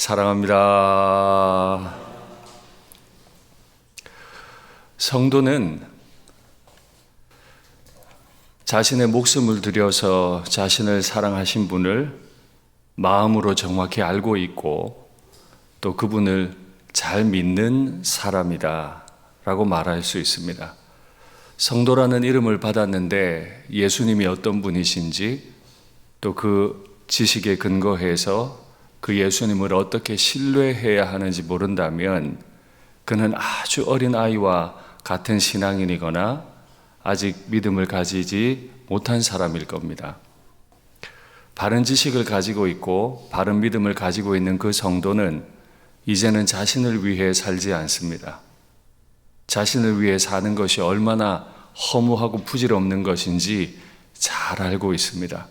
사랑합니다. 성도는 자신의 목숨을 들여서 자신을 사랑하신 분을 마음으로 정확히 알고 있고 또 그분을 잘 믿는 사람이다 라고 말할 수 있습니다. 성도라는 이름을 받았는데 예수님이 어떤 분이신지 또 그 지식에 근거해서 그 예수님을 어떻게 신뢰해야 하는지 모른다면 그는 아주 어린 아이와 같은 신앙인이거나 아직 믿음을 가지지 못한 사람일 겁니다. 바른 지식을 가지고 있고 바른 믿음을 가지고 있는 그 성도는 이제는 자신을 위해 살지 않습니다. 자신을 위해 사는 것이 얼마나 허무하고 부질없는 것인지 잘 알고 있습니다.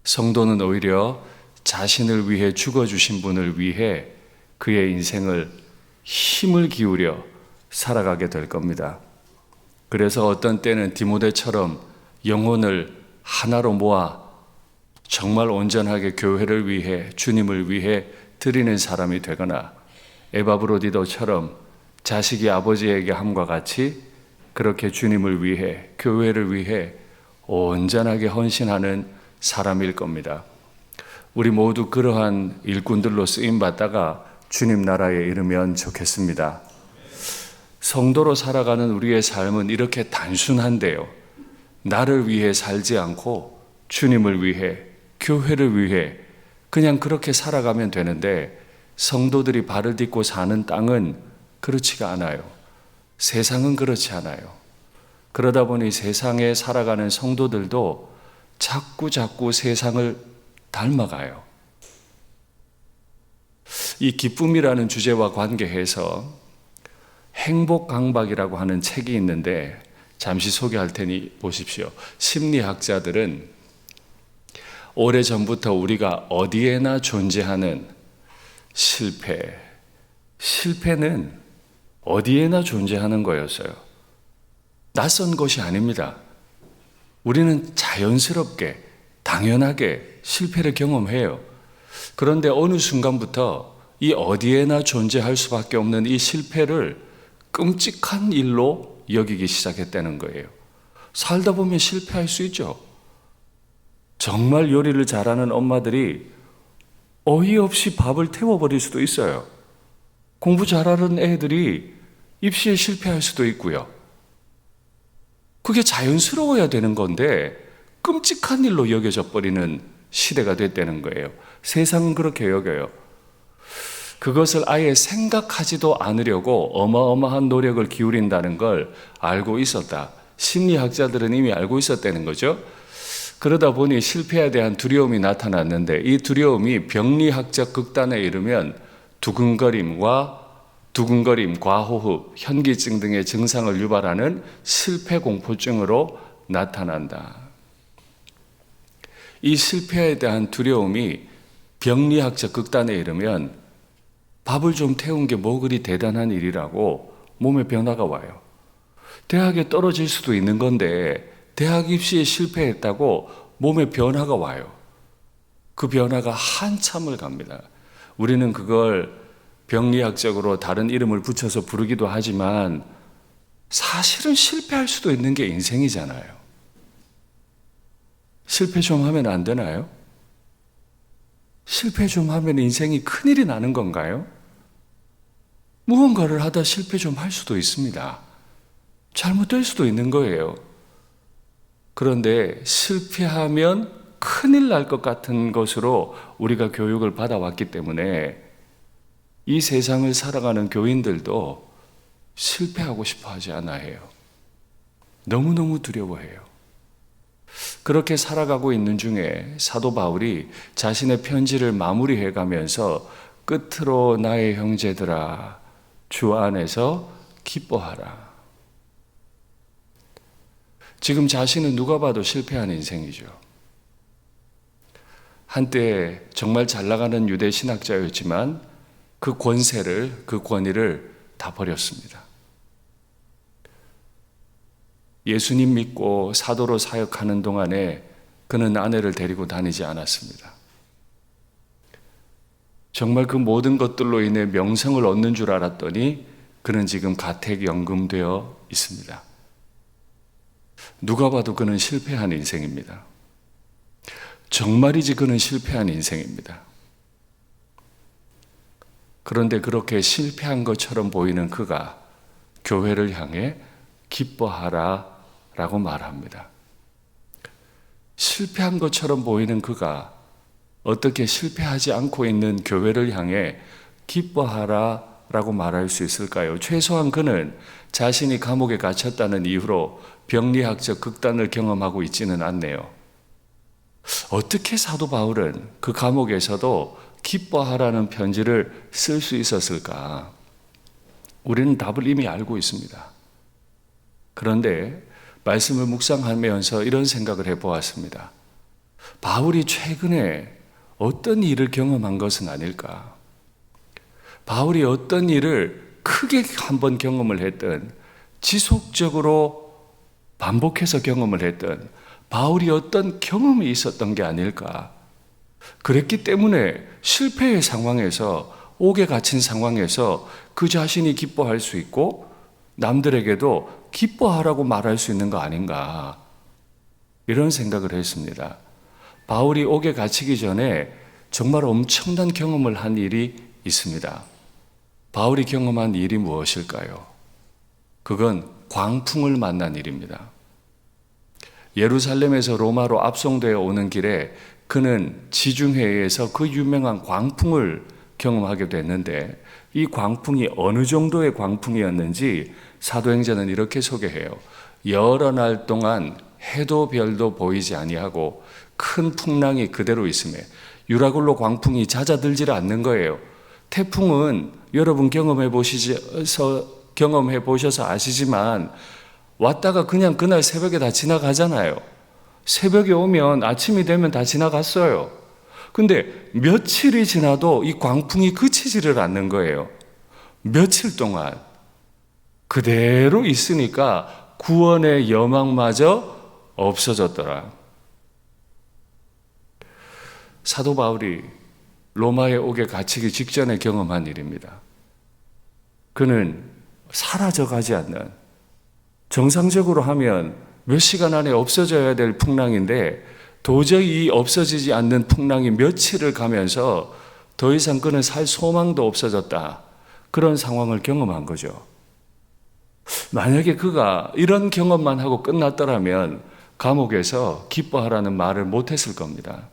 성도는 오히려 자신을 위해 죽어주신 분을 위해 그의 인생을 힘을 기울여 살아가게 될 겁니다. 그래서 어떤 때는 디모데처럼 영혼을 하나로 모아 정말 온전하게 교회를 위해 주님을 위해 드리는 사람이 되거나 에바브로디도처럼 자식이 아버지에게 함과 같이 그렇게 주님을 위해 교회를 위해 온전하게 헌신하는 사람일 겁니다. 우리 모두 그러한 일꾼들로 쓰임받다가 주님 나라에 이르면 좋겠습니다. 성도로 살아가는 우리의 삶은 이렇게 단순한데요. 나를 위해 살지 않고 주님을 위해, 교회를 위해 그냥 그렇게 살아가면 되는데 성도들이 발을 딛고 사는 땅은 그렇지가 않아요. 세상은 그렇지 않아요. 그러다 보니 세상에 살아가는 성도들도 자꾸 세상을 닮아가요. 이 기쁨이라는 주제와 관계해서 행복강박이라고 하는 책이 있는데 잠시 소개할 테니 보십시오. 심리학자들은 오래전부터 우리가 어디에나 존재하는 실패는 어디에나 존재하는 거였어요. 낯선 것이 아닙니다. 우리는 자연스럽게 당연하게 실패를 경험해요. 그런데 어느 순간부터 이 어디에나 존재할 수밖에 없는 이 실패를 끔찍한 일로 여기기 시작했다는 거예요. 살다 보면 실패할 수 있죠. 정말 요리를 잘하는 엄마들이 어이없이 밥을 태워버릴 수도 있어요. 공부 잘하는 애들이 입시에 실패할 수도 있고요. 그게 자연스러워야 되는 건데 끔찍한 일로 여겨져 버리는 시대가 됐다는 거예요. 세상은 그렇게 여겨요. 그것을 아예 생각하지도 않으려고 어마어마한 노력을 기울인다는 걸 알고 있었다. 심리학자들은 이미 알고 있었다는 거죠. 그러다 보니 실패에 대한 두려움이 나타났는데 이 두려움이 병리학적 극단에 이르면 두근거림, 과호흡, 현기증 등의 증상을 유발하는 실패 공포증으로 나타난다. 이 실패에 대한 두려움이 병리학적 극단에 이르면 밥을 좀 태운 게 뭐 그리 대단한 일이라고 몸에 변화가 와요. 대학에 떨어질 수도 있는 건데 대학 입시에 실패했다고 몸에 변화가 와요. 그 변화가 한참을 갑니다. 우리는 그걸 병리학적으로 다른 이름을 붙여서 부르기도 하지만 사실은 실패할 수도 있는 게 인생이잖아요. 실패 좀 하면 안 되나요? 실패 좀 하면 인생이 큰일이 나는 건가요? 무언가를 하다 실패 좀 할 수도 있습니다. 잘못될 수도 있는 거예요. 그런데 실패하면 큰일 날 것 같은 것으로 우리가 교육을 받아왔기 때문에 이 세상을 살아가는 교인들도 실패하고 싶어 하지 않아요. 너무너무 두려워해요. 그렇게 살아가고 있는 중에 사도 바울이 자신의 편지를 마무리해 가면서 끝으로 나의 형제들아 주 안에서 기뻐하라. 지금 자신은 누가 봐도 실패한 인생이죠. 한때 정말 잘 나가는 유대 신학자였지만 그 권위를 다 버렸습니다. 예수님 믿고 사도로 사역하는 동안에 그는 아내를 데리고 다니지 않았습니다. 정말 그 모든 것들로 인해 명성을 얻는 줄 알았더니 그는 지금 가택연금되어 있습니다. 누가 봐도 그는 실패한 인생입니다. 정말이지 그는 실패한 인생입니다. 그런데 그렇게 실패한 것처럼 보이는 그가 교회를 향해 기뻐하라 라고 말합니다. 실패한 것처럼 보이는 그가 어떻게 실패하지 않고 있는 교회를 향해 기뻐하라 라고 말할 수 있을까요? 최소한 그는 자신이 감옥에 갇혔다는 이유로 병리학적 극단을 경험하고 있지는 않네요. 어떻게 사도 바울은 그 감옥에서도 기뻐하라는 편지를 쓸 수 있었을까? 우리는 답을 이미 알고 있습니다. 그런데 말씀을 묵상하면서 이런 생각을 해보았습니다. 바울이 최근에 어떤 일을 경험한 것은 아닐까? 바울이 어떤 일을 크게 한번 경험을 했든 지속적으로 반복해서 경험을 했든 바울이 어떤 경험이 있었던 게 아닐까? 그랬기 때문에 실패의 상황에서 옥에 갇힌 상황에서 그 자신이 기뻐할 수 있고 남들에게도 기뻐하라고 말할 수 있는 거 아닌가? 이런 생각을 했습니다. 바울이 옥에 갇히기 전에 정말 엄청난 경험을 한 일이 있습니다. 바울이 경험한 일이 무엇일까요? 그건 광풍을 만난 일입니다. 예루살렘에서 로마로 압송되어 오는 길에 그는 지중해에서 그 유명한 광풍을 경험하게 됐는데 이 광풍이 어느 정도의 광풍이었는지 사도행전은 이렇게 소개해요. 여러 날 동안 해도 별도 보이지 아니하고 큰 풍랑이 그대로 있음에 유라굴로 광풍이 잦아들지 않는 거예요. 태풍은 여러분 경험해 보셔서 아시지만 왔다가 그냥 그날 새벽에 다 지나가잖아요. 새벽에 오면 아침이 되면 다 지나갔어요. 근데 며칠이 지나도 이 광풍이 그치지를 않는 거예요. 며칠 동안 그대로 있으니까 구원의 여망마저 없어졌더라. 사도 바울이 로마에 오게 갇히기 직전에 경험한 일입니다. 그는 사라져가지 않는, 정상적으로 하면 몇 시간 안에 없어져야 될 풍랑인데 도저히 없어지지 않는 풍랑이 며칠을 가면서 더 이상 그는 살 소망도 없어졌다. 그런 상황을 경험한 거죠. 만약에 그가 이런 경험만 하고 끝났더라면 감옥에서 기뻐하라는 말을 못했을 겁니다.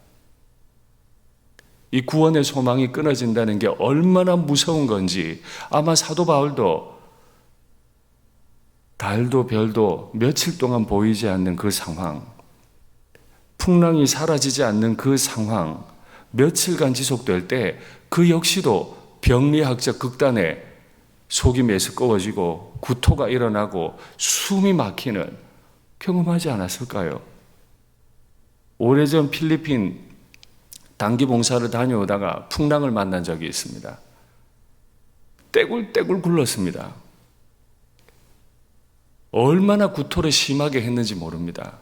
이 구원의 소망이 끊어진다는 게 얼마나 무서운 건지 아마 사도 바울도 달도 별도 며칠 동안 보이지 않는 그 상황, 풍랑이 사라지지 않는 그 상황, 며칠간 지속될 때 그 역시도 병리학적 극단에 속이 메스꺼워지고 구토가 일어나고 숨이 막히는 경험하지 않았을까요? 오래전 필리핀 단기 봉사를 다녀오다가 풍랑을 만난 적이 있습니다. 떼굴떼굴 굴렀습니다. 얼마나 구토를 심하게 했는지 모릅니다.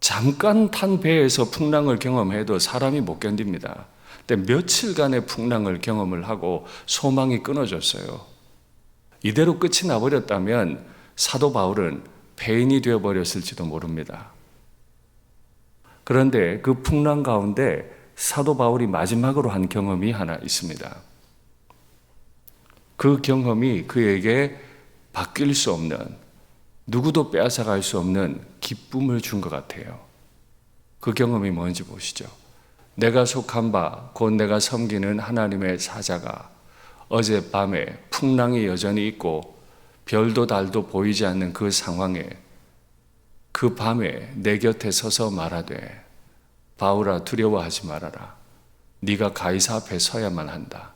잠깐 탄 배에서 풍랑을 경험해도 사람이 못 견딥니다. 근데 며칠간의 풍랑을 경험을 하고 소망이 끊어졌어요. 이대로 끝이 나버렸다면 사도 바울은 폐인이 되어버렸을지도 모릅니다. 그런데 그 풍랑 가운데 사도 바울이 마지막으로 한 경험이 하나 있습니다. 그 경험이 그에게 바뀔 수 없는, 누구도 빼앗아갈 수 없는 기쁨을 준 것 같아요. 그 경험이 뭔지 보시죠. 내가 속한 바, 곧 내가 섬기는 하나님의 사자가 어젯밤에 풍랑이 여전히 있고 별도 달도 보이지 않는 그 상황에 그 밤에 내 곁에 서서 말하되 바울아 두려워하지 말아라. 네가 가이사 앞에 서야만 한다.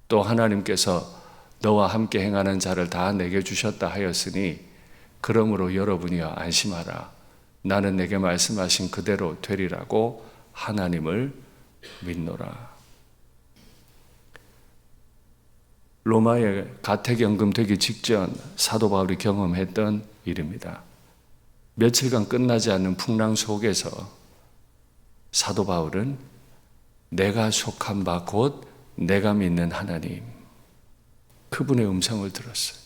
또 하나님께서 너와 함께 행하는 자를 다 내게 주셨다 하였으니 그러므로 여러분이여 안심하라. 나는 내게 말씀하신 그대로 되리라고 하나님을 믿노라. 로마에 가택연금 되기 직전 사도 바울이 경험했던 일입니다. 며칠간 끝나지 않는 풍랑 속에서 사도 바울은 내가 속한 바 곧 내가 믿는 하나님, 그분의 음성을 들었어요.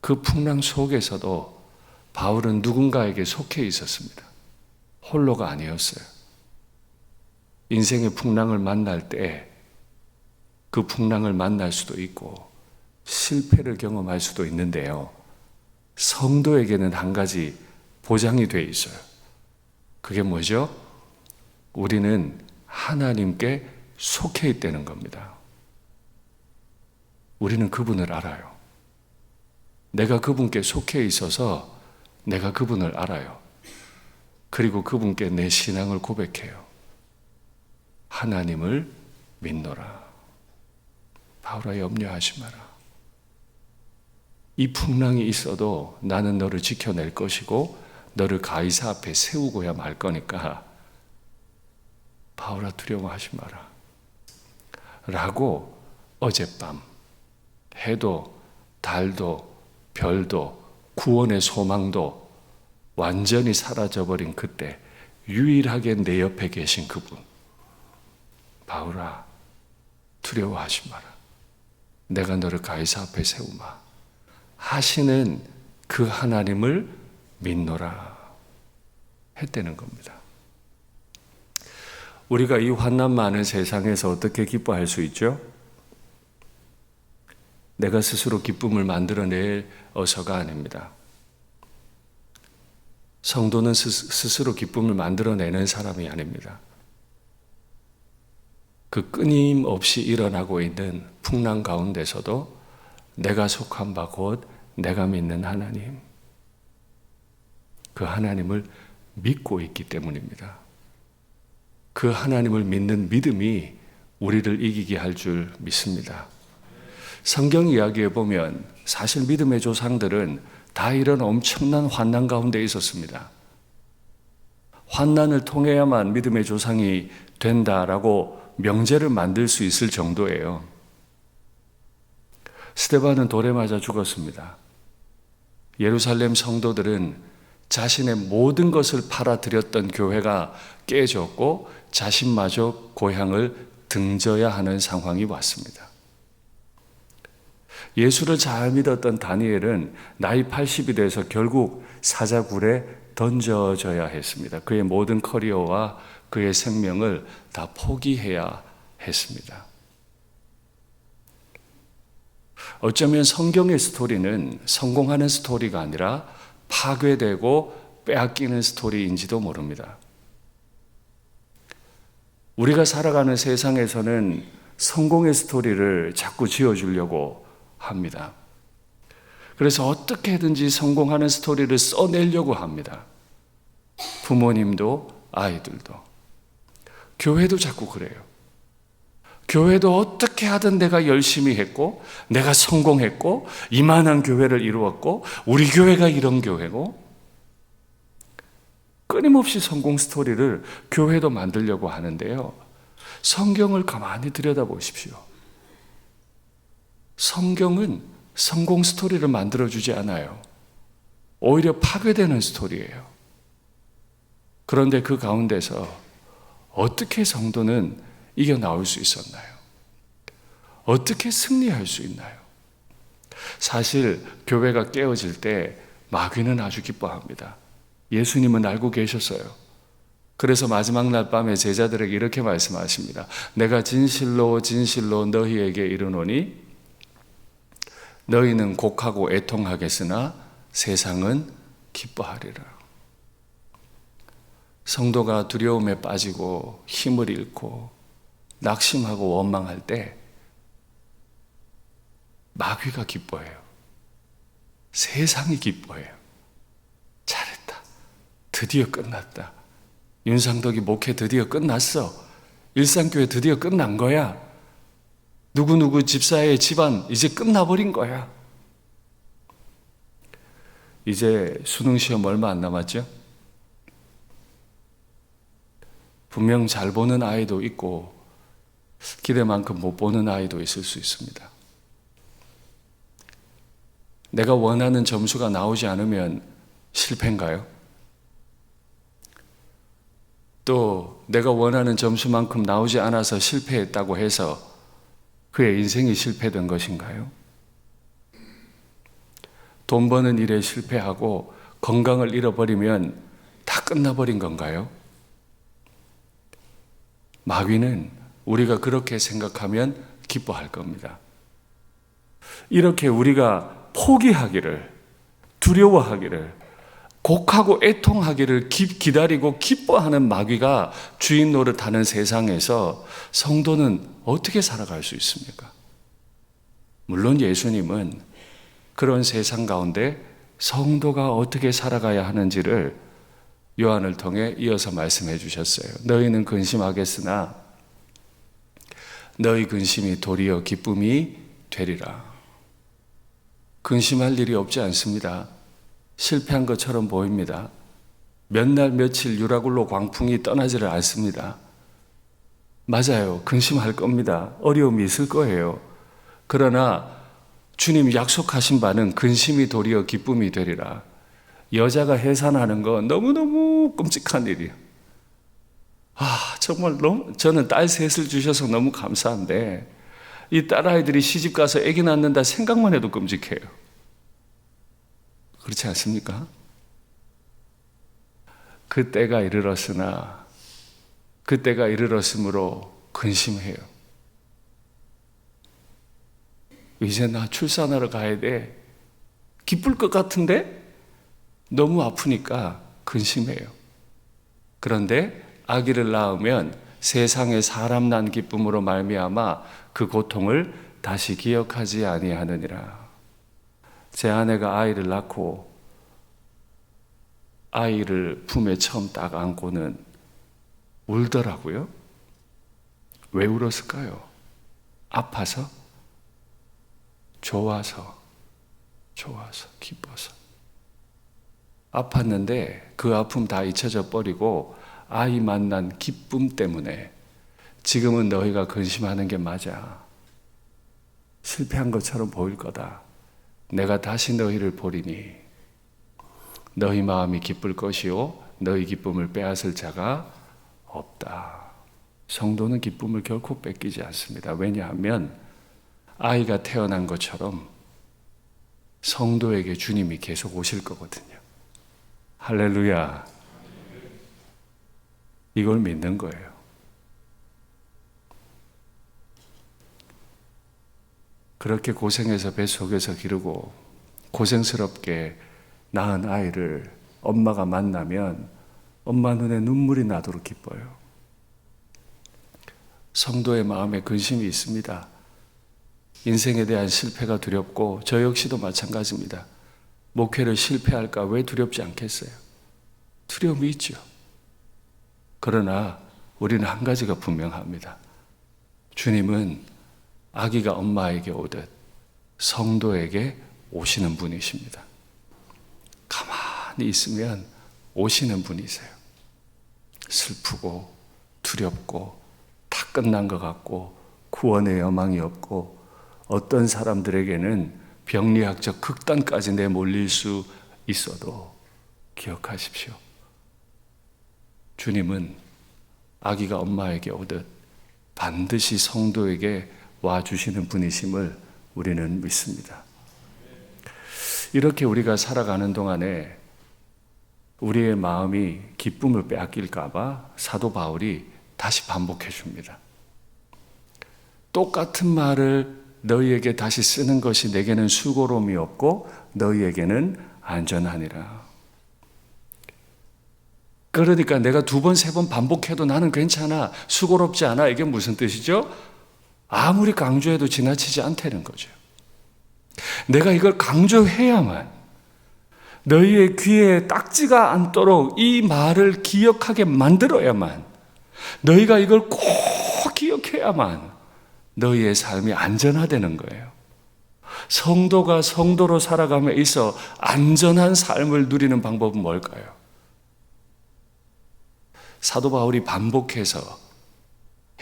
그 풍랑 속에서도 바울은 누군가에게 속해 있었습니다. 홀로가 아니었어요. 인생의 풍랑을 만날 때 그 풍랑을 만날 수도 있고 실패를 경험할 수도 있는데요. 성도에게는 한 가지 보장이 돼 있어요. 그게 뭐죠? 우리는 하나님께 속해 있다는 겁니다. 우리는 그분을 알아요. 내가 그분께 속해 있어서 내가 그분을 알아요. 그리고 그분께 내 신앙을 고백해요. 하나님을 믿노라. 바울아, 염려하지 마라. 이 풍랑이 있어도 나는 너를 지켜낼 것이고 너를 가이사 앞에 세우고야 말 거니까 바울아, 두려워하지 마라. 라고 어젯밤 해도 달도 별도 구원의 소망도 완전히 사라져버린 그때 유일하게 내 옆에 계신 그분, 바울아, 두려워하지 마라. 내가 너를 가이사 앞에 세우마 하시는 그 하나님을 믿노라 했다는 겁니다. 우리가 이 환난 많은 세상에서 어떻게 기뻐할 수 있죠? 내가 스스로 기쁨을 만들어내어서가 아닙니다. 성도는 스스로 기쁨을 만들어내는 사람이 아닙니다. 그 끊임없이 일어나고 있는 풍랑 가운데서도 내가 속한 바 곧 내가 믿는 하나님, 그 하나님을 믿고 있기 때문입니다. 그 하나님을 믿는 믿음이 우리를 이기게 할 줄 믿습니다. 성경 이야기에 보면 사실 믿음의 조상들은 다 이런 엄청난 환난 가운데 있었습니다. 환난을 통해야만 믿음의 조상이 된다라고 명제를 만들 수 있을 정도예요. 스데반은 돌에 맞아 죽었습니다. 예루살렘 성도들은 자신의 모든 것을 팔아들였던 교회가 깨졌고 자신마저 고향을 등져야 하는 상황이 왔습니다. 예수를 잘 믿었던 다니엘은 나이 80이 돼서 결국 사자굴에 던져져야 했습니다. 그의 모든 커리어와 그의 생명을 다 포기해야 했습니다. 어쩌면 성경의 스토리는 성공하는 스토리가 아니라 파괴되고 빼앗기는 스토리인지도 모릅니다. 우리가 살아가는 세상에서는 성공의 스토리를 자꾸 지어주려고 합니다. 그래서 어떻게든지 성공하는 스토리를 써내려고 합니다. 부모님도 아이들도. 교회도 자꾸 그래요. 교회도 어떻게 하든 내가 열심히 했고 내가 성공했고 이만한 교회를 이루었고 우리 교회가 이런 교회고 끊임없이 성공 스토리를 교회도 만들려고 하는데요. 성경을 가만히 들여다보십시오. 성경은 성공 스토리를 만들어주지 않아요. 오히려 파괴되는 스토리예요. 그런데 그 가운데서 어떻게 성도는 이겨나올 수 있었나요? 어떻게 승리할 수 있나요? 사실 교회가 깨어질 때 마귀는 아주 기뻐합니다. 예수님은 알고 계셨어요. 그래서 마지막 날 밤에 제자들에게 이렇게 말씀하십니다. 내가 진실로 진실로 너희에게 이르노니 너희는 곡하고 애통하겠으나 세상은 기뻐하리라. 성도가 두려움에 빠지고 힘을 잃고 낙심하고 원망할 때 마귀가 기뻐해요. 세상이 기뻐해요. 잘했다. 드디어 끝났다. 윤상덕이 목회 드디어 끝났어. 일상교회 드디어 끝난 거야. 누구누구 집사의 집안 이제 끝나버린 거야. 이제 수능시험 얼마 안 남았죠? 분명 잘 보는 아이도 있고 기대만큼 못 보는 아이도 있을 수 있습니다. 내가 원하는 점수가 나오지 않으면 실패인가요? 또 내가 원하는 점수만큼 나오지 않아서 실패했다고 해서 그의 인생이 실패된 것인가요? 돈 버는 일에 실패하고 건강을 잃어버리면 다 끝나버린 건가요? 마귀는 우리가 그렇게 생각하면 기뻐할 겁니다. 이렇게 우리가 포기하기를, 두려워하기를, 곡하고 애통하기를 기다리고 기뻐하는 마귀가 주인 노릇하는 세상에서 성도는 어떻게 살아갈 수 있습니까? 물론 예수님은 그런 세상 가운데 성도가 어떻게 살아가야 하는지를 요한을 통해 이어서 말씀해 주셨어요. 너희는 근심하겠으나 너희 근심이 도리어 기쁨이 되리라. 근심할 일이 없지 않습니다. 실패한 것처럼 보입니다. 몇 날 며칠 유라굴로 광풍이 떠나지를 않습니다. 맞아요. 근심할 겁니다. 어려움이 있을 거예요. 그러나 주님이 약속하신 바는 근심이 도리어 기쁨이 되리라. 여자가 해산하는 건 너무너무 끔찍한 일이에요. 정말 저는 딸 셋을 주셔서 너무 감사한데 이 딸아이들이 시집가서 아기 낳는다 생각만 해도 끔찍해요. 그렇지 않습니까? 그때가 이르렀으므로 근심해요. 이제 나 출산하러 가야 돼. 기쁠 것 같은데 너무 아프니까 근심해요. 그런데 아기를 낳으면 세상에 사람 난 기쁨으로 말미암아 그 고통을 다시 기억하지 아니하느니라. 제 아내가 아이를 낳고 아이를 품에 처음 딱 안고는 울더라고요. 왜 울었을까요? 아파서? 좋아서, 기뻐서. 아팠는데 그 아픔 다 잊혀져 버리고 아이 만난 기쁨 때문에 지금은 너희가 근심하는 게 맞아. 실패한 것처럼 보일 거다. 내가 다시 너희를 보리니 너희 마음이 기쁠 것이요 너희 기쁨을 빼앗을 자가 없다. 성도는 기쁨을 결코 뺏기지 않습니다. 왜냐하면 아이가 태어난 것처럼 성도에게 주님이 계속 오실 거거든요. 할렐루야. 이걸 믿는 거예요. 그렇게 고생해서 뱃속에서 기르고 고생스럽게 낳은 아이를 엄마가 만나면 엄마 눈에 눈물이 나도록 기뻐요. 성도의 마음에 근심이 있습니다. 인생에 대한 실패가 두렵고 저 역시도 마찬가지입니다. 목회를 실패할까 왜 두렵지 않겠어요? 두려움이 있죠. 그러나 우리는 한 가지가 분명합니다. 주님은 아기가 엄마에게 오듯 성도에게 오시는 분이십니다. 가만히 있으면 오시는 분이세요. 슬프고 두렵고 다 끝난 것 같고 구원의 여망이 없고 어떤 사람들에게는 병리학적 극단까지 내몰릴 수 있어도 기억하십시오. 주님은 아기가 엄마에게 오듯 반드시 성도에게 와주시는 분이심을 우리는 믿습니다. 이렇게 우리가 살아가는 동안에 우리의 마음이 기쁨을 빼앗길까 봐 사도 바울이 다시 반복해 줍니다. 똑같은 말을 너희에게 다시 쓰는 것이 내게는 수고로움이 없고 너희에게는 안전하니라. 그러니까 내가 2번, 3번 반복해도 나는 괜찮아, 수고롭지 않아. 이게 무슨 뜻이죠? 아무리 강조해도 지나치지 않다는 거죠. 내가 이걸 강조해야만, 너희의 귀에 딱지가 않도록 이 말을 기억하게 만들어야만, 너희가 이걸 꼭 기억해야만 너희의 삶이 안전하다는 거예요. 성도가 성도로 살아감에 있어 안전한 삶을 누리는 방법은 뭘까요? 사도 바울이 반복해서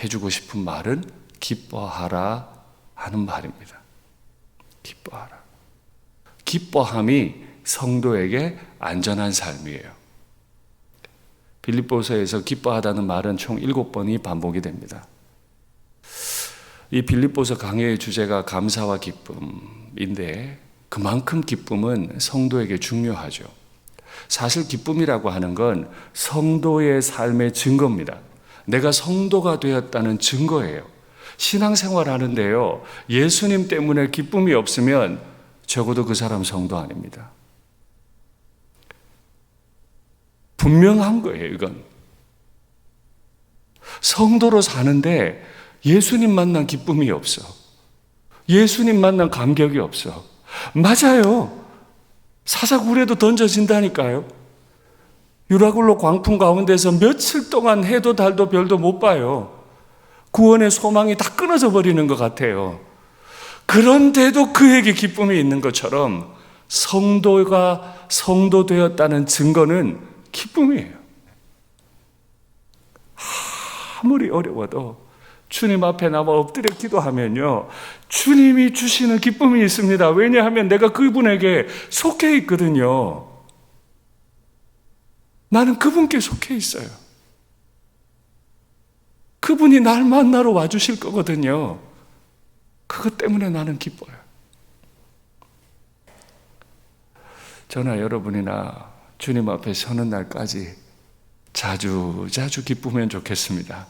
해주고 싶은 말은 기뻐하라 하는 말입니다. 기뻐하라. 기뻐함이 성도에게 안전한 삶이에요. 빌립보서에서 기뻐하다는 말은 총 7번이 반복이 됩니다. 이 빌립보서 강해의 주제가 감사와 기쁨인데 그만큼 기쁨은 성도에게 중요하죠. 사실 기쁨이라고 하는 건 성도의 삶의 증거입니다. 내가 성도가 되었다는 증거예요. 신앙생활 하는데요, 예수님 때문에 기쁨이 없으면 적어도 그 사람 성도 아닙니다. 분명한 거예요, 이건. 성도로 사는데 예수님 만난 기쁨이 없어. 예수님 만난 감격이 없어. 맞아요. 사사구레도 던져진다니까요. 유라굴로 광풍 가운데서 며칠 동안 해도 달도 별도 못 봐요. 구원의 소망이 다 끊어져 버리는 것 같아요. 그런데도 그에게 기쁨이 있는 것처럼 성도가 성도 되었다는 증거는 기쁨이에요. 아무리 어려워도 주님 앞에 나와 엎드려 기도하면요, 주님이 주시는 기쁨이 있습니다. 왜냐하면 내가 그분에게 속해 있거든요. 나는 그분께 속해 있어요. 그분이 날 만나러 와주실 거거든요. 그것 때문에 나는 기뻐요. 저나 여러분이나 주님 앞에 서는 날까지 자주 기쁘면 좋겠습니다.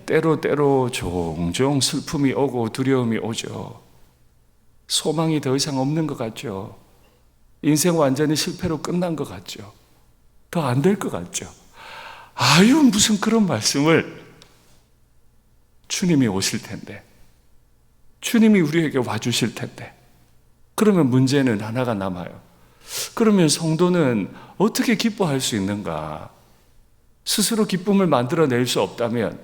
때로 종종 슬픔이 오고 두려움이 오죠. 소망이 더 이상 없는 것 같죠. 인생 완전히 실패로 끝난 것 같죠. 더 안 될 것 같죠. 아유, 무슨 그런 말씀을. 주님이 오실 텐데, 주님이 우리에게 와주실 텐데, 그러면 문제는 하나가 남아요. 그러면 성도는 어떻게 기뻐할 수 있는가? 스스로 기쁨을 만들어낼 수 없다면,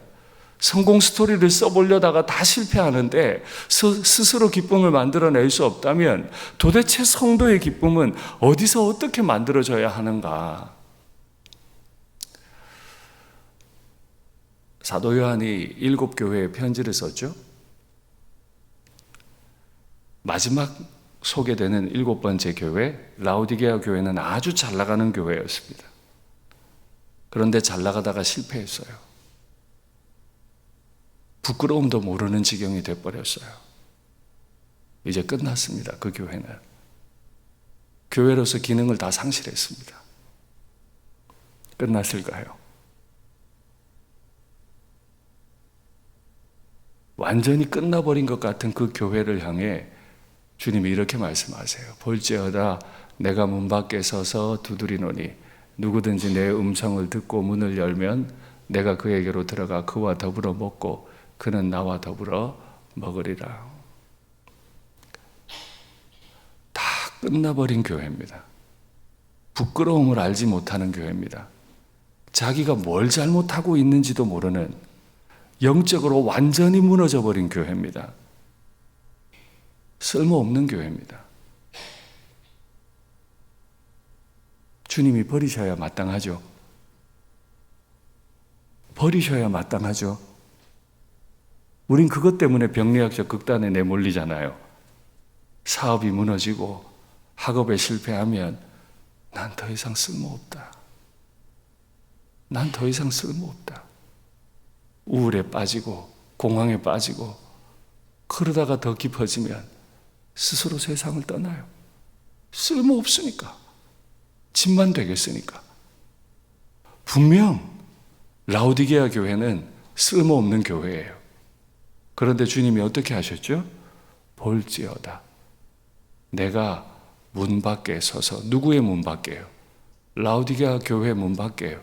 성공 스토리를 써보려다가 다 실패하는데 스스로 기쁨을 만들어낼 수 없다면 도대체 성도의 기쁨은 어디서 어떻게 만들어져야 하는가? 사도 요한이 7교회에 편지를 썼죠. 마지막 소개되는 7번째 교회, 라오디게아 교회는 아주 잘 나가는 교회였습니다. 그런데 잘 나가다가 실패했어요. 부끄러움도 모르는 지경이 돼버렸어요. 이제 끝났습니다. 그 교회는. 교회로서 기능을 다 상실했습니다. 끝났을까요? 완전히 끝나버린 것 같은 그 교회를 향해 주님이 이렇게 말씀하세요. 볼지어다 내가 문 밖에 서서 두드리노니 누구든지 내 음성을 듣고 문을 열면 내가 그에게로 들어가 그와 더불어 먹고 그는 나와 더불어 먹으리라. 다 끝나버린 교회입니다. 부끄러움을 알지 못하는 교회입니다. 자기가 뭘 잘못하고 있는지도 모르는, 영적으로 완전히 무너져버린 교회입니다. 쓸모없는 교회입니다. 주님이 버리셔야 마땅하죠. 버리셔야 마땅하죠. 우린 그것 때문에 병리학적 극단에 내몰리잖아요. 사업이 무너지고 학업에 실패하면 난 더 이상 쓸모없다. 난 더 이상 쓸모없다. 우울에 빠지고 공황에 빠지고 그러다가 더 깊어지면 스스로 세상을 떠나요. 쓸모없으니까. 짐만 되겠으니까. 분명 라오디게아 교회는 쓸모없는 교회예요. 그런데 주님이 어떻게 하셨죠? 볼지어다 내가 문 밖에 서서, 누구의 문 밖에요? 라오디게아 교회 문 밖에요.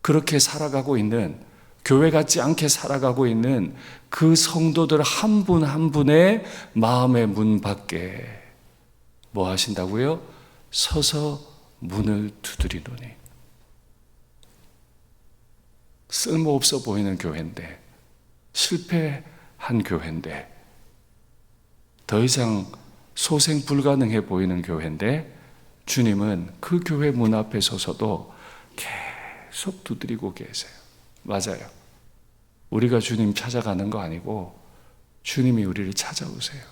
그렇게 살아가고 있는, 교회 같지 않게 살아가고 있는 그 성도들 한 분 한 분의 마음의 문 밖에 뭐 하신다고요? 서서 문을 두드리노니. 쓸모없어 보이는 교회인데, 실패한 교회인데, 더 이상 소생 불가능해 보이는 교회인데 주님은 그 교회 문 앞에 서서도 계속 두드리고 계세요. 맞아요. 우리가 주님 찾아가는 거 아니고 주님이 우리를 찾아오세요.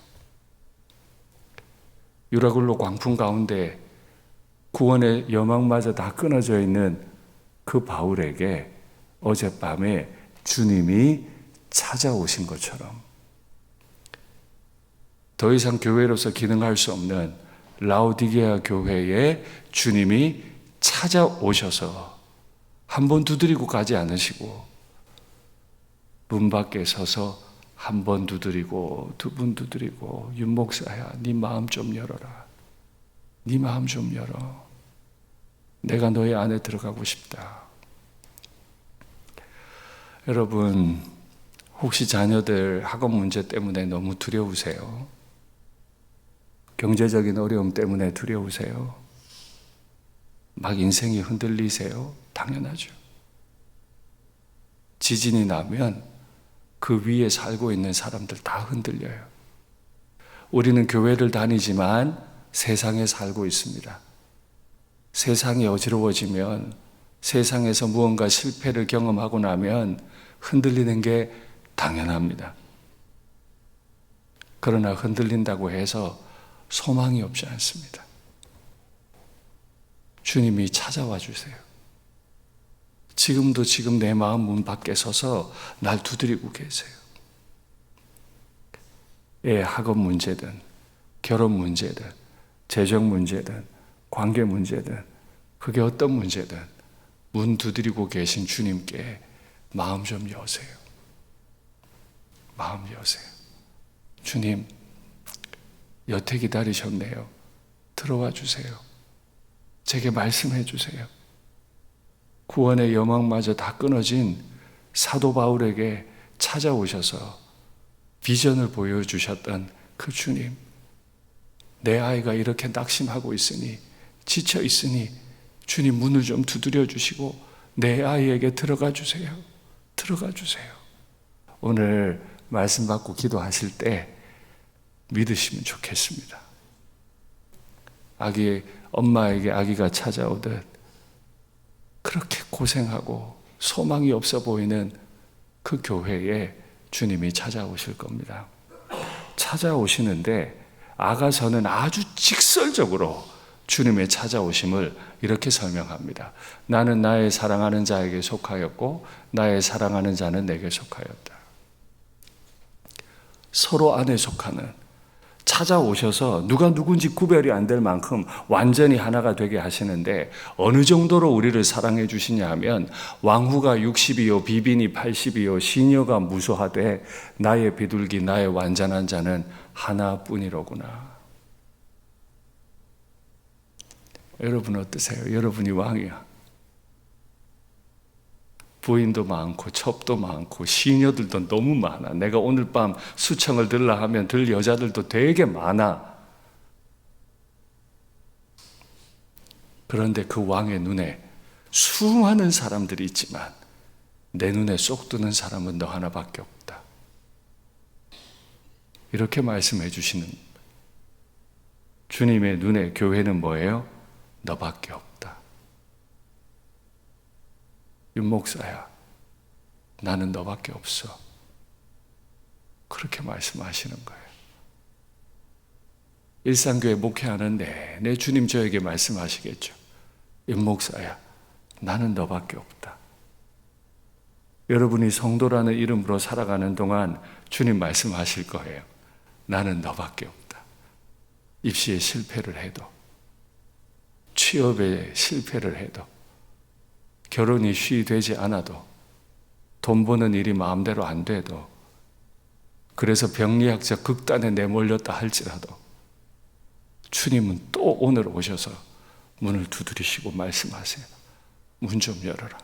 유라굴로 광풍 가운데 구원의 여망마저 다 끊어져 있는 그 바울에게 어젯밤에 주님이 찾아오신 것처럼 더 이상 교회로서 기능할 수 없는 라오디게아 교회에 주님이 찾아오셔서 한 번 두드리고 가지 않으시고 문 밖에 서서 한 번 두드리고 두 번 두드리고 윤 목사야 네 마음 좀 열어라. 네 마음 좀 열어. 내가 너의 안에 들어가고 싶다. 여러분 혹시 자녀들 학업 문제 때문에 너무 두려우세요? 경제적인 어려움 때문에 두려우세요? 막 인생이 흔들리세요? 당연하죠. 지진이 나면 그 위에 살고 있는 사람들 다 흔들려요. 우리는 교회를 다니지만 세상에 살고 있습니다. 세상이 어지러워지면, 세상에서 무언가 실패를 경험하고 나면 흔들리는 게 당연합니다. 그러나 흔들린다고 해서 소망이 없지 않습니다. 주님이 찾아와 주세요. 지금도 지금 내 마음 문 밖에 서서 날 두드리고 계세요. 학업 문제든, 결혼 문제든, 재정 문제든, 관계 문제든, 그게 어떤 문제든 문 두드리고 계신 주님께 마음 좀 여세요. 마음 여세요. 주님, 여태 기다리셨네요. 들어와 주세요. 제게 말씀해 주세요. 구원의 여망마저 다 끊어진 사도 바울에게 찾아오셔서 비전을 보여주셨던 그 주님, 내 아이가 이렇게 낙심하고 있으니, 지쳐 있으니 주님 문을 좀 두드려 주시고 내 아이에게 들어가 주세요. 들어가 주세요. 오늘 말씀 받고 기도하실 때 믿으시면 좋겠습니다. 엄마에게 아기가 찾아오듯 그렇게 고생하고 소망이 없어 보이는 그 교회에 주님이 찾아오실 겁니다. 찾아오시는데 아가서는 아주 직설적으로 주님의 찾아오심을 이렇게 설명합니다. 나는 나의 사랑하는 자에게 속하였고 나의 사랑하는 자는 내게 속하였다. 서로 안에 속하는, 찾아오셔서 누가 누군지 구별이 안 될 만큼 완전히 하나가 되게 하시는데 어느 정도로 우리를 사랑해 주시냐 하면 왕후가 60이요 비빈이 80이요 시녀가 무소하되 나의 비둘기 나의 완전한 자는 하나뿐이로구나. 여러분 어떠세요? 여러분이 왕이야. 부인도 많고 첩도 많고 시녀들도 너무 많아. 내가 오늘 밤 수청을 들라 하면 들 여자들도 되게 많아. 그런데 그 왕의 눈에 수많은 사람들이 있지만 내 눈에 쏙 드는 사람은 너 하나밖에 없다. 이렇게 말씀해 주시는 주님의 눈에 교회는 뭐예요? 너밖에 없다. 윤 목사야, 나는 너밖에 없어. 그렇게 말씀하시는 거예요. 일상교회 목회하는 내내 주님 저에게 말씀하시겠죠. 윤 목사야, 나는 너밖에 없다. 여러분이 성도라는 이름으로 살아가는 동안 주님 말씀하실 거예요. 나는 너밖에 없다. 입시에 실패를 해도, 취업에 실패를 해도, 결혼이 되지 않아도, 돈 버는 일이 마음대로 안 돼도, 그래서 병리학적 극단에 내몰렸다 할지라도 주님은 또 오늘 오셔서 문을 두드리시고 말씀하세요. 문 좀 열어라.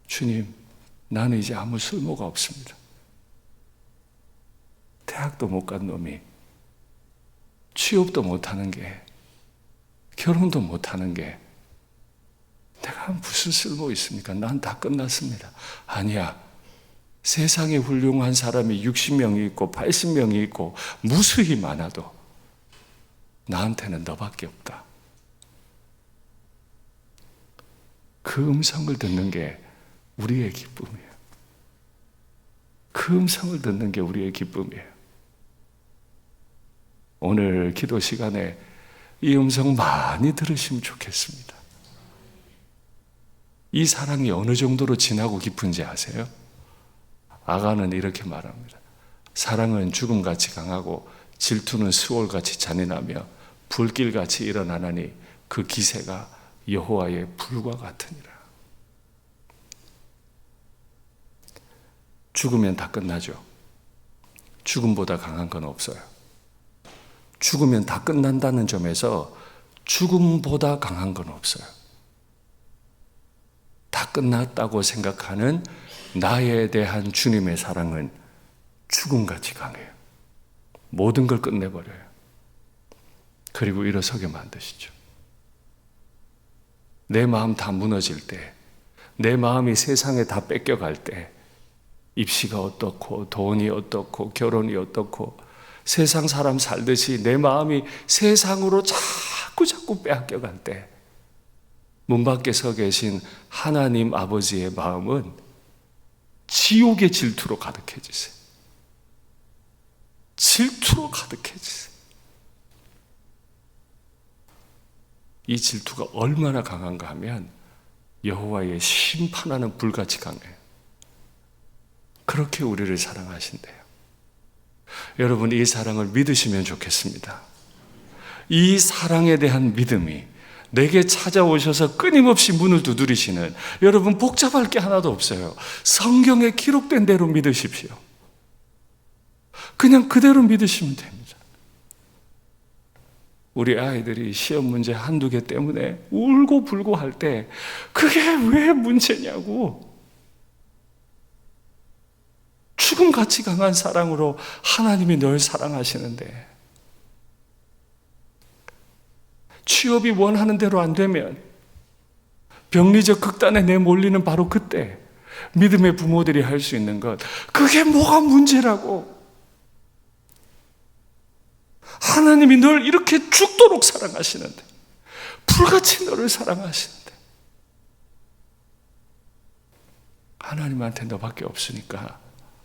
주님, 나는 이제 아무 쓸모가 없습니다. 대학도 못 간 놈이 취업도 못하는 게, 결혼도 못하는 게 내가 무슨 쓸모 있습니까? 난 다 끝났습니다. 아니야. 세상에 훌륭한 사람이 60명이 있고 80명이 있고 무수히 많아도 나한테는 너밖에 없다. 그 음성을 듣는 게 우리의 기쁨이에요. 그 음성을 듣는 게 우리의 기쁨이에요. 오늘 기도 시간에 이 음성 많이 들으시면 좋겠습니다. 이 사랑이 어느 정도로 진하고 깊은지 아세요? 아가는 이렇게 말합니다. 사랑은 죽음같이 강하고 질투는 수월같이 잔인하며 불길같이 일어나나니 그 기세가 여호와의 불과 같으니라. 죽으면 다 끝나죠. 죽음보다 강한 건 없어요. 죽으면 다 끝난다는 점에서 죽음보다 강한 건 없어요. 다 끝났다고 생각하는 나에 대한 주님의 사랑은 죽음같이 강해요. 모든 걸 끝내버려요. 그리고 일어서게 만드시죠. 내 마음 다 무너질 때, 내 마음이 세상에 다 뺏겨갈 때, 입시가 어떻고 돈이 어떻고 결혼이 어떻고 세상 사람 살듯이 내 마음이 세상으로 자꾸 빼앗겨갈 때, 문 밖에 서 계신 하나님 아버지의 마음은 지옥의 질투로 가득해지세요. 질투로 가득해지세요. 이 질투가 얼마나 강한가 하면 여호와의 심판하는 불같이 강해요. 그렇게 우리를 사랑하신대요. 여러분, 이 사랑을 믿으시면 좋겠습니다. 이 사랑에 대한 믿음이 내게 찾아오셔서 끊임없이 문을 두드리시는, 여러분 복잡할 게 하나도 없어요. 성경에 기록된 대로 믿으십시오. 그냥 그대로 믿으시면 됩니다. 우리 아이들이 시험 문제 한두 개 때문에 울고 불고 할 때 그게 왜 문제냐고. 죽음같이 강한 사랑으로 하나님이 널 사랑하시는데, 취업이 원하는 대로 안 되면 병리적 극단에 내몰리는 바로 그때 믿음의 부모들이 할 수 있는 것, 그게 뭐가 문제라고. 하나님이 널 이렇게 죽도록 사랑하시는데, 불같이 너를 사랑하시는데, 하나님한테 너밖에 없으니까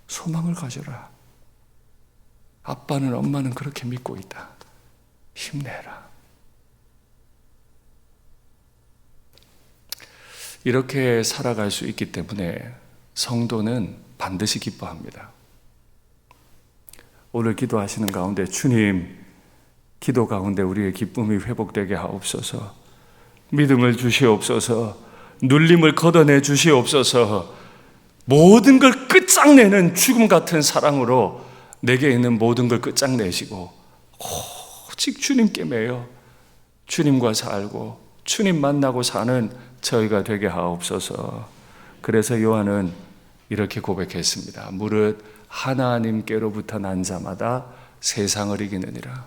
소망을 가져라. 아빠는 엄마는 그렇게 믿고 있다. 힘내라. 이렇게 살아갈 수 있기 때문에 성도는 반드시 기뻐합니다. 오늘 기도하시는 가운데 주님, 기도 가운데 우리의 기쁨이 회복되게 하옵소서. 믿음을 주시옵소서. 눌림을 걷어내 주시옵소서. 모든 걸 끝장내는 죽음 같은 사랑으로 내게 있는 모든 걸 끝장내시고 오직 주님께 매여 주님과 살고 주님 만나고 사는 저희가 되게 하옵소서. 그래서 요한은 이렇게 고백했습니다. 무릇 하나님께로부터 난 자마다 세상을 이기느니라.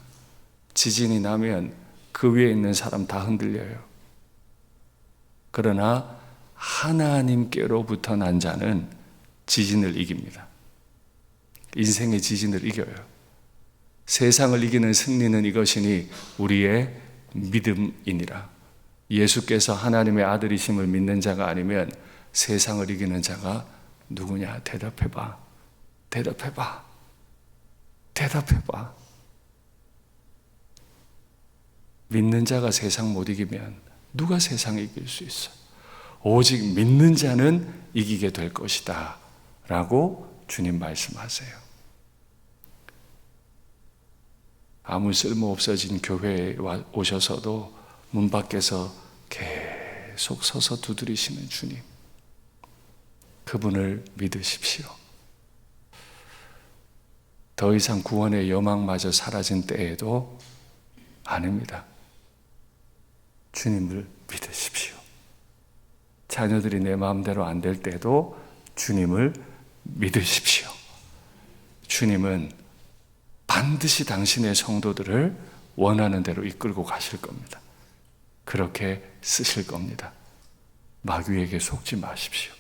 지진이 나면 그 위에 있는 사람 다 흔들려요. 그러나 하나님께로부터 난 자는 지진을 이깁니다. 인생의 지진을 이겨요. 세상을 이기는 승리는 이것이니 우리의 믿음이니라. 예수께서 하나님의 아들이심을 믿는 자가 아니면 세상을 이기는 자가 누구냐? 대답해봐. 대답해봐. 대답해봐. 믿는 자가 세상 못 이기면 누가 세상을 이길 수 있어? 오직 믿는 자는 이기게 될 것이다 라고 주님 말씀하세요. 아무 쓸모 없어진 교회에 오셔서도 문 밖에서 계속 서서 두드리시는 주님, 그분을 믿으십시오. 더 이상 구원의 여망마저 사라진 때에도 아닙니다. 주님을 믿으십시오. 자녀들이 내 마음대로 안 될 때도 주님을 믿으십시오. 주님은 반드시 당신의 성도들을 원하는 대로 이끌고 가실 겁니다. 그렇게 쓰실 겁니다. 마귀에게 속지 마십시오.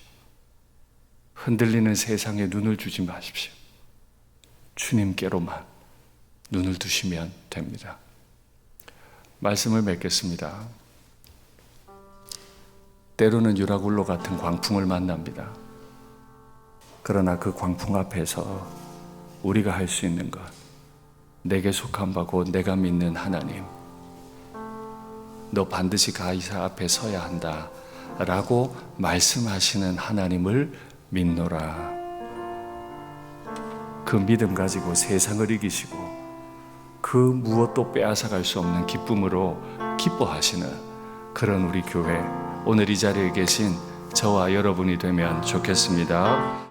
흔들리는 세상에 눈을 주지 마십시오. 주님께로만 눈을 두시면 됩니다. 말씀을 맺겠습니다. 때로는 유라굴로 같은 광풍을 만납니다. 그러나 그 광풍 앞에서 우리가 할 수 있는 것, 내게 속한 바고 내가 믿는 하나님, 너 반드시 가이사 앞에 서야 한다 라고 말씀하시는 하나님을 믿노라. 그 믿음 가지고 세상을 이기시고 그 무엇도 빼앗아갈 수 없는 기쁨으로 기뻐하시는 그런 우리 교회, 오늘 이 자리에 계신 저와 여러분이 되면 좋겠습니다.